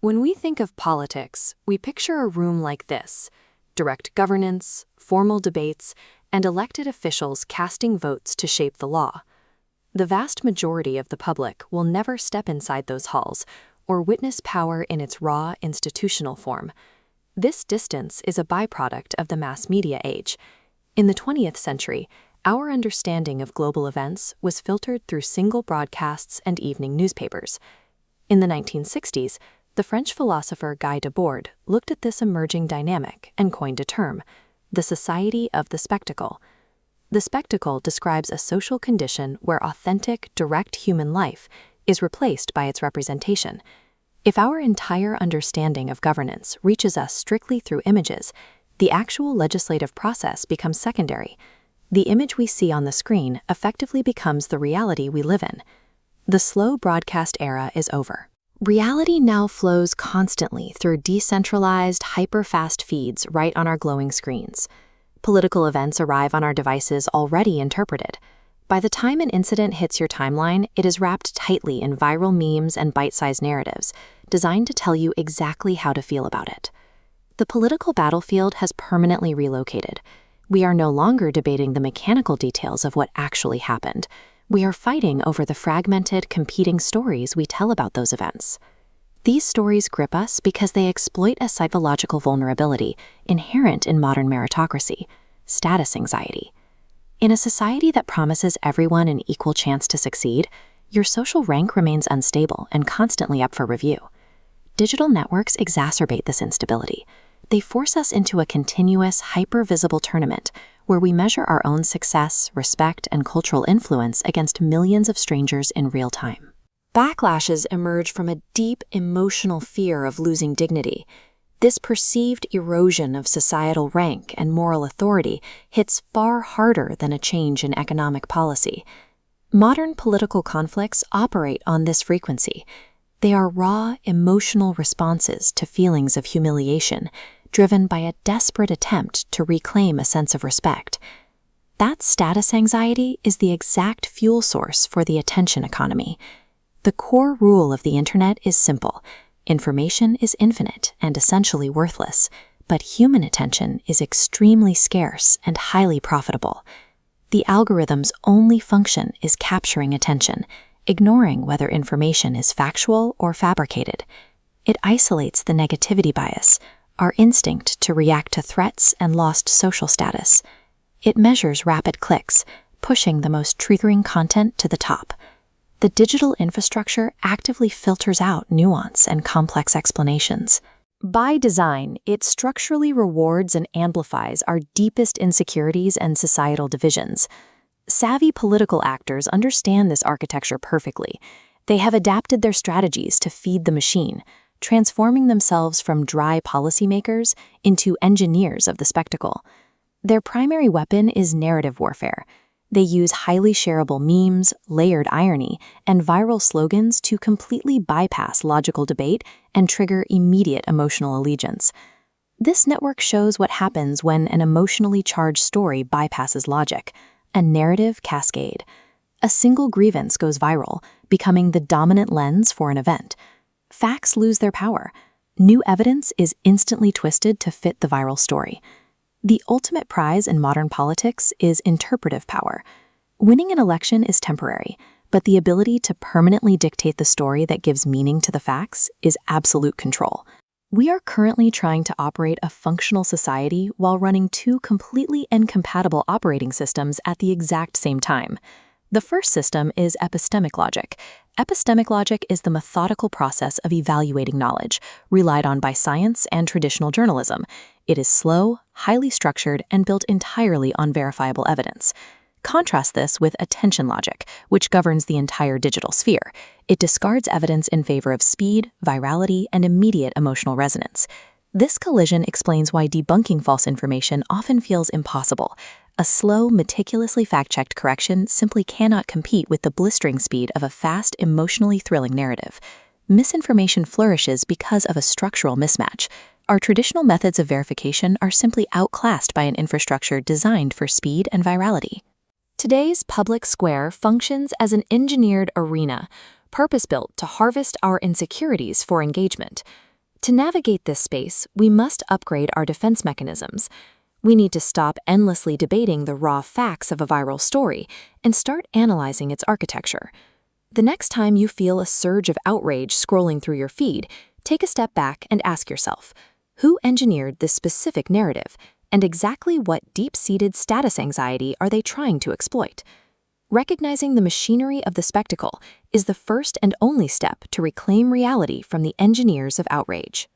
When we think of politics, we picture a room like this: direct governance, formal debates, and elected officials casting votes to shape the law. The vast majority of the public will never step inside those halls or witness power in its raw institutional form. This distance is a byproduct of the mass media age. In the 20th century, our understanding of global events was filtered through single broadcasts and evening newspapers. In the 1960s, the French philosopher Guy Debord looked at this emerging dynamic and coined a term: the society of the spectacle. The spectacle describes a social condition where authentic, direct human life is replaced by its representation. If our entire understanding of governance reaches us strictly through images, the actual legislative process becomes secondary. The image we see on the screen effectively becomes the reality we live in. The slow broadcast era is over. Reality now flows constantly through decentralized, hyper-fast feeds right on our glowing screens. Political events arrive on our devices already interpreted. By the time an incident hits your timeline, it is wrapped tightly in viral memes and bite-sized narratives, designed to tell you exactly how to feel about it. The political battlefield has permanently relocated. We are no longer debating the mechanical details of what actually happened. We are fighting over the fragmented, competing stories we tell about those events. These stories grip us because they exploit a psychological vulnerability inherent in modern meritocracy: status anxiety. In a society that promises everyone an equal chance to succeed, your social rank remains unstable and constantly up for review. Digital networks exacerbate this instability. They force us into a continuous, hyper-visible tournament where we measure our own success, respect, and cultural influence against millions of strangers in real time. Backlashes emerge from a deep emotional fear of losing dignity. This perceived erosion of societal rank and moral authority hits far harder than a change in economic policy. Modern political conflicts operate on this frequency. They are raw, emotional responses to feelings of humiliation, driven by a desperate attempt to reclaim a sense of respect. That status anxiety is the exact fuel source for the attention economy. The core rule of the internet is simple: information is infinite and essentially worthless, but human attention is extremely scarce and highly profitable. The algorithm's only function is capturing attention, ignoring whether information is factual or fabricated. It isolates the negativity bias, our instinct to react to threats and lost social status. It measures rapid clicks, pushing the most triggering content to the top. The digital infrastructure actively filters out nuance and complex explanations. By design, it structurally rewards and amplifies our deepest insecurities and societal divisions. Savvy political actors understand this architecture perfectly. They have adapted their strategies to feed the machine, transforming themselves from dry policymakers into engineers of the spectacle. Their primary weapon is narrative warfare. They use highly shareable memes, layered irony, and viral slogans to completely bypass logical debate and trigger immediate emotional allegiance. This network shows what happens when an emotionally charged story bypasses logic: a narrative cascade. A single grievance goes viral, becoming the dominant lens for an event. Facts lose their power. New evidence is instantly twisted to fit the viral story. The ultimate prize in modern politics is interpretive power. Winning an election is temporary, but the ability to permanently dictate the story that gives meaning to the facts is absolute control. We are currently trying to operate a functional society while running two completely incompatible operating systems at the exact same time. The first system is epistemic logic. Epistemic logic is the methodical process of evaluating knowledge, relied on by science and traditional journalism. It is slow, highly structured, and built entirely on verifiable evidence. Contrast this with attention logic, which governs the entire digital sphere. It discards evidence in favor of speed, virality, and immediate emotional resonance. This collision explains why debunking false information often feels impossible. A slow, meticulously fact-checked correction simply cannot compete with the blistering speed of a fast, emotionally thrilling narrative. Misinformation flourishes because of a structural mismatch. Our traditional methods of verification are simply outclassed by an infrastructure designed for speed and virality. Today's public square functions as an engineered arena, purpose-built to harvest our insecurities for engagement. To navigate this space, we must upgrade our defense mechanisms. We need to stop endlessly debating the raw facts of a viral story and start analyzing its architecture. The next time you feel a surge of outrage scrolling through your feed, take a step back and ask yourself, who engineered this specific narrative, and exactly what deep-seated status anxiety are they trying to exploit? Recognizing the machinery of the spectacle is the first and only step to reclaim reality from the engineers of outrage.